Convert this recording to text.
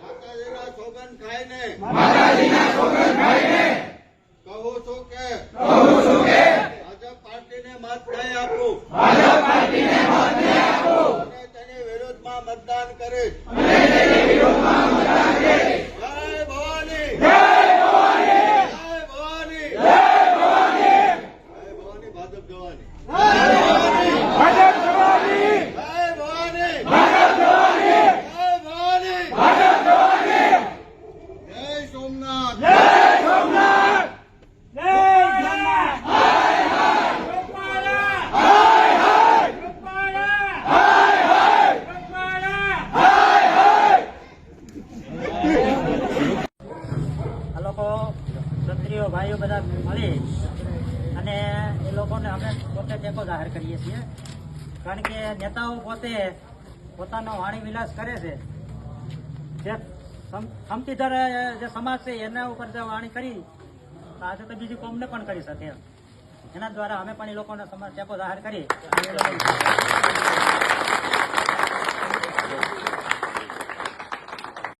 માતાજીના સોગંદ ખાઈને કહું છું કે ભાજપ પાર્ટીને મત નહીં આપું અને તેની વિરુદ્ધમાં મતદાન કરીશ. જય ભવાની, જય ભવાની, જય ભવાની, ભાજપ જવાની, જય ભવાની, જય સોમનાથ. આ લોકો ક્ષત્રિયો ભાઈઓ બધા મળી અને એ લોકોને અમે પોતે ટેકો જાહેર કરીએ છીએ. કારણ કે નેતાઓ પોતે પોતાનો વાણી વિલાસ કરે છે, જે સમતીધર જે સમાજ છે એના ઉપર જો વાણી કરી તો આજે તો બીજી કોમને પણ કરી શકે. એના દ્વારા અમે પણ એ લોકોને ટેકો જાહેર કરી